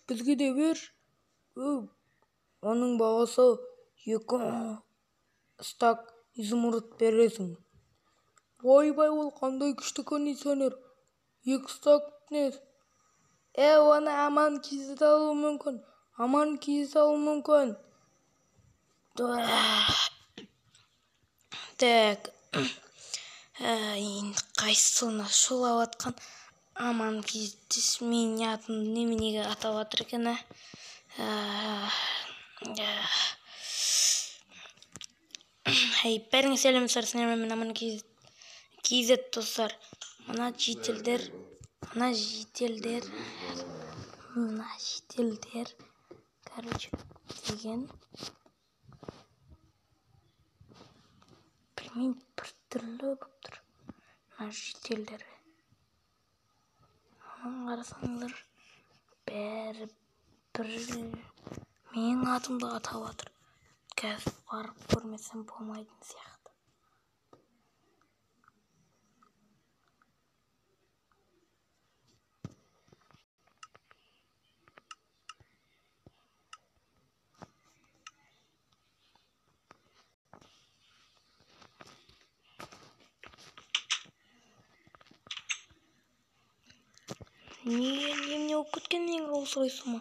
бізге де бер. Оның бағасы 2 стак изумруд бересің. Ойбай, ол қандай күшті кондиционер. 2 стак не? Оны аман кезет алу мүмкін. Так. Енді қайсысына шулап атқан аман кездес менің атым неменеге атап жатыр екен, бәріңе сәлеметсіздер, мен аман кезет достар. Мына жетелдер короче деген білмеймін, бір түрлі болып тұр мына жетелдер. Қарасаңдар, бәрі бір менің атымды атап жатыр. Қазір барып көрмесем болмайтын сияқты. Немене болып кеткен менің Rolls-Royce'ыма?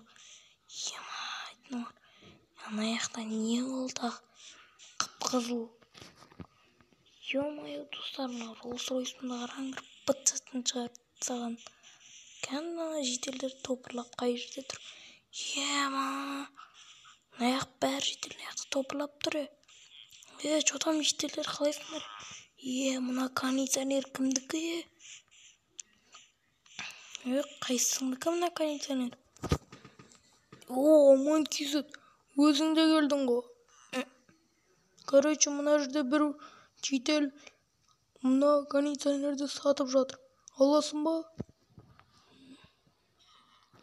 Ана жақта не болды? Қып-қызыл. Ё-моё, достар, мына Rolls-Royce'ымды қараңдар, быт-сытын шығарып тастаған. Ана жетелдер топырлап қай жерде тұр? Мына жақ бәрі жетел мына жақта топырлап тұр. Что там жетелдер, қалайсыңдар? Мына кондиционер кімдікі? Қайсыңдікі мына кондиционер? Аман кезет, өзің де келдің ғой. Короче, мына жерде бір жетел мына кондиционерді сатып жатыр. Аласың ба?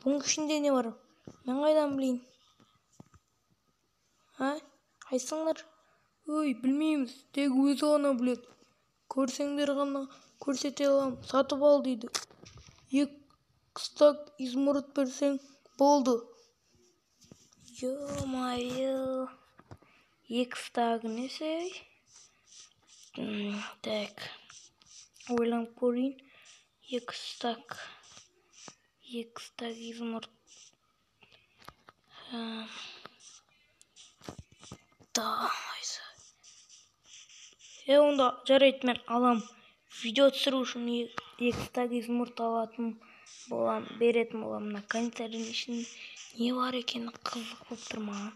Бұның ішінде не бар? Мен қайдан білейін? Қайсыңдар? Білмейміз, тек өзі ғана біледі. Көрсеңдер ғана көрсете аламын. Сатып ал дейді. 2 стак изумруд берсең болды. Ё-моё. 2 стак несі? Так. Ойланып көрейін. 2 стак изумруд. Онда жарайды, мен алам. Видео түсіру үшін 2 стак изумруд алатын болам, беретін болам. Мына кондиционердің ішінде не бар екен, қызық болып тұр маған.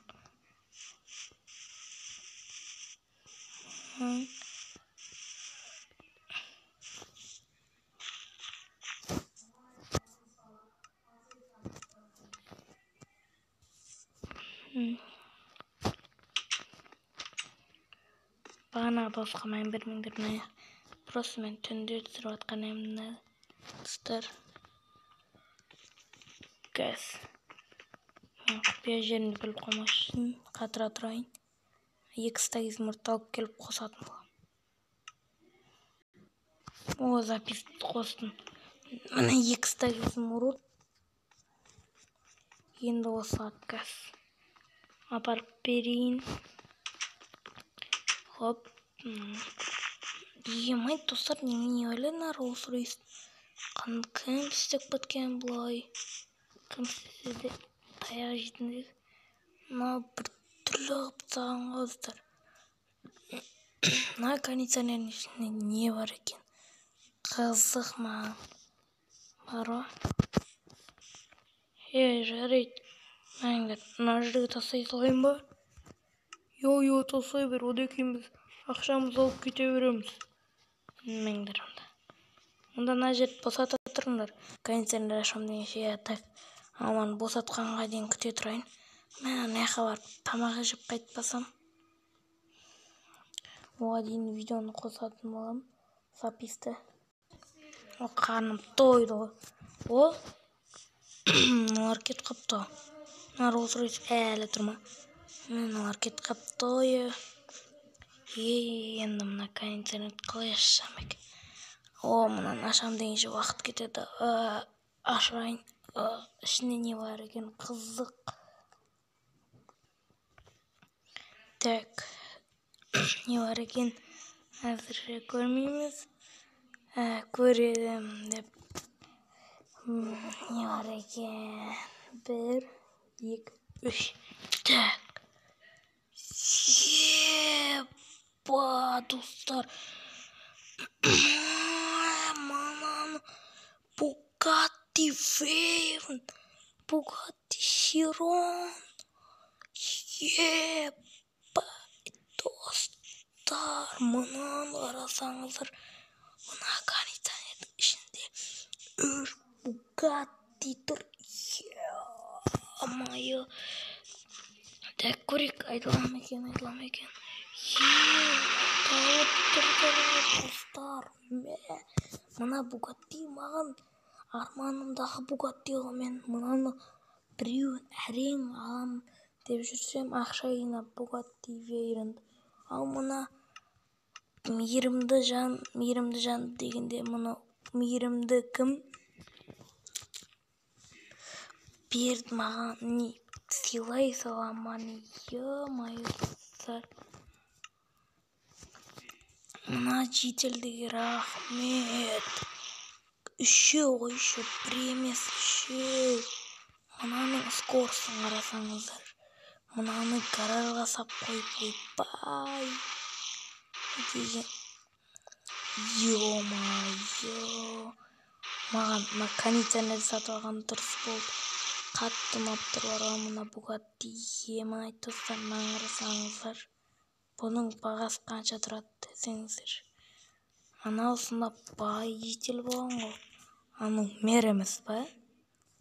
Бағана босқа мән бермеңдер, мына просто мен түнде түсіріп атқан емді достар. Газ. Мен құпия жерімді біліп қоймас үшін қатыра тұрайын. 2 стак изумруд алып келіп қосатын болам. Записты қостым. Мына 2 стак изумруд. Енді осы газ апарып берейін. Хоп. Емай, достар, немене ойлана Rolls-Royce? Кім істеп кеткен бұлай? Кім істеді? Таяқ жейтіндегі. Мына бір түрлі қып тастаған достар. Мына кондиционердің ішінде не бар екен? Қызық маған. Бар ма? Жарайды. Мына жерге тастай салайын ба? Йо, тастай бер, одан кейін біз ақшамызды алып кете береміз. Меңдер онда. Онда мына жерді босата тұрыңдар. Кондиционер ашам дегенше, так. Аман босатқанға дейін күте тұрайын. Мен ана жаққа барып тамақ жеп қайтпасам. Оған дейін видеоны қосатын болам. Записты. Қарным тойды ғой. Мыналар кетіп қапты. Мына Rolls-Royce әлі тұрма. Мыналар кетіп қапты. Енді мына кондиционерді қалай ашсам екен? Мынаны ашам дегенше уақыт кетеді. Ашайын. ішінде не бар екен, қызық. Так, не бар екен, әзірше көрмейміз. Көремін деп. Не бар екен, 1, 2, 3. Так. Епа, достар. Маған Bugatti Veyron, Bugatti Chiron. Епа, достар. Мұнан қарасаңыздар. Мына кондиционердің ішінде 3 Bugatti тұр. Ё-моё. Так, көрейік, айтылам екен. Тауып тұрдар, достар. Мына Bugatti маған арманымдағы Bugatti ғой. Мен мынаны біреуін әрең алам деп жүрсем, ақша жинап Bugatti Veyron. Ал мына мейірімді жан дегенде, мұны мейірімді кім берді маған? Не сыйлай саламан? Ё-моё. Мына жителдіге рахмет. 3 ғой, еще 1 емес, 3. Мынаның скорсын қарасаңыздар. Мынаны гаражға сап қойып ойбай. Ё-моё. Маған мына кондиционер сатып алған дұрыс болды. Қатты ұнап тұр бар мына Bugatti. Ема достар, мынаны қарасаңыздар. Бұның бағасы қанша тұрады десеңіздер. Анаусында бай жител болған ғой. Аның мер емес ба?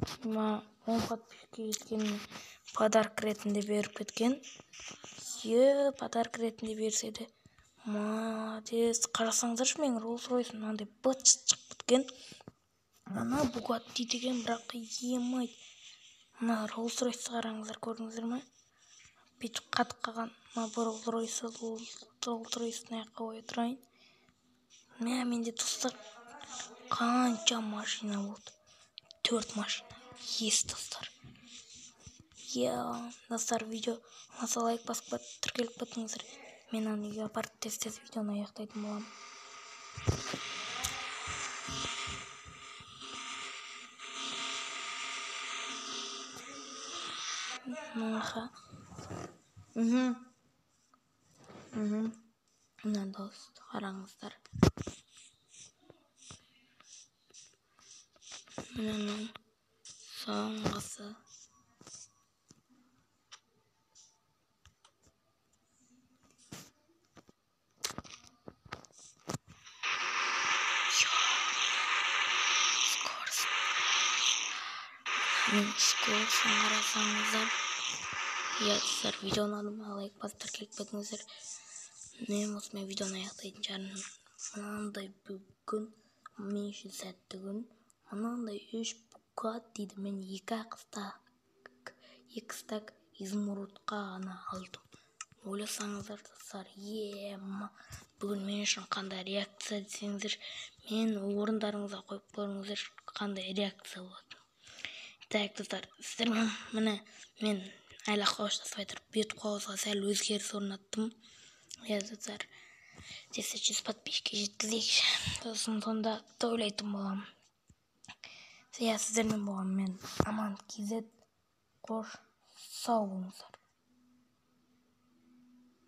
10 подписчикке жеткеніне подарок ретінде беріп кеткен. Подарок ретінде берсе де. Молодец. Қарасаңыздаршы, мен Rolls-Royce мынандай быт шығып кеткен. Ана Bugatti деген бірақ емай. Мына Rolls-Royce қараңыздар, көрдіңіздер ме? Бүйтіп қатып қалған. Мына Rolls-Royce-ны аяққа қоя тұрайын. Менде достар қанша машина болды? 4 машина. Достар. Достар, видео ұнаса лайк басып тіркеліп кетіңіздер. Мен аны үйге апарып тез видеоны аяқтайтын боламын. Мына дост, қараңыздар. Мынаның соңғысы. Скорсын қарасаңыздар. Достар, видеоны ұнады, лайк басып тіркеліп кетіңіздер. Мен осымен видеоны аяқтайтын шығармын. Мынандай бүгін мен үшін сәтті күн. Мынандай 3 Bugatti мен 2 стак изумрудқа ғана алдым. Ойласаңыздар, достар, бүгін мен үшін қандай реакция десеңіздер, мен орындарыңызға қойып көріңіздер, қандай реакция болады. Так, достар, сіздер міне мен әлі қоштасып айтып, бет қоғызға сәл өзгеріс орнаттым. Достар, 100 подписчикке жеткізейікші. Сосын сонда тойлайтын боламын. Сіздермен болған мен Аман KZ. Қош, сау болыңыздар.